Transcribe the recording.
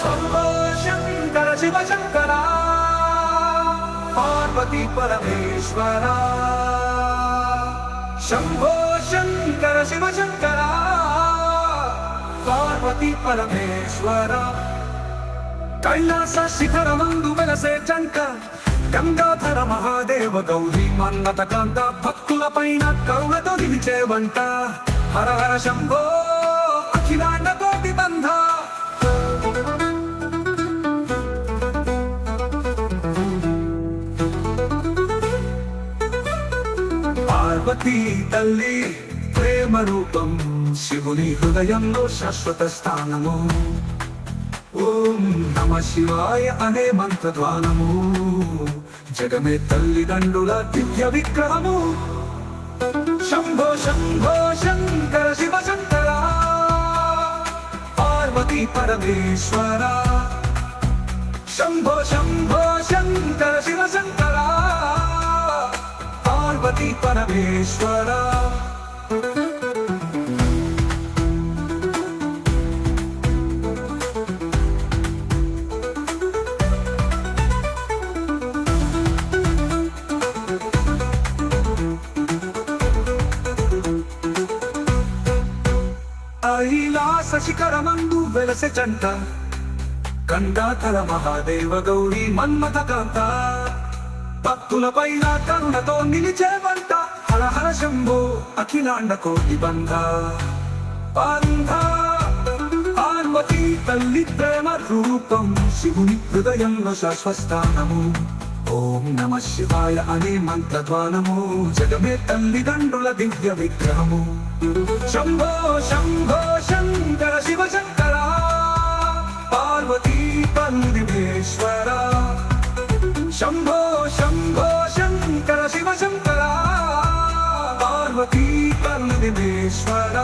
శంభో శంకర శివ శంకర పార్వతీ పరమేశ్వర శంభో శంకర శివ శంకర పార్వతీ పరమేశ్వర కైలాస శిఖరమందు వెలసే జంట గంగాధర మహాదేవ గౌరీ మన్మథ కాంత భక్తుల పైన కరుణతో నిలిచే వంట హర హర శంభో అఖిలాండ కోటి బంధ పార్వతీ తల్లి ప్రేమ రూపం శివుని హృదయంలో శాశ్వత స్థానము ఓం నమ శివాయ అనే మంత్రధ్వానము జగమే తల్లిదండ్రుల దివ్య విగ్రహము శంభో శంభో శంకర శివ శంకర పార్వతీ పరమేశ్వర శంభో శంభో శంకర శివ శంకర పార్వతీ పరమేశ్వర కైలాస శిఖరమందు వెలసె జంట గంగాధర మహాదేవ గౌరీ మన్మథ కాంత భక్తుల పైన కరుణతో నిలిచే వంట హర హర శంభో అఖిలాండ కోటి బంధ పార్వతీ తల్లి ప్రేమ రూపం శివుని హృదయంలో శాశ్వస్థానము ఓం నమ శివాయ అనే మంత్రధ్వానము జగమే తల్లిదండ్రుల దివ్య విగ్రహము శంభో శంభో శంకర శివ శంకర పార్వతీ పరమేశ్వర శంభో శంభో శంకర శివ శంకర పార్వతీ పరమేశ్వర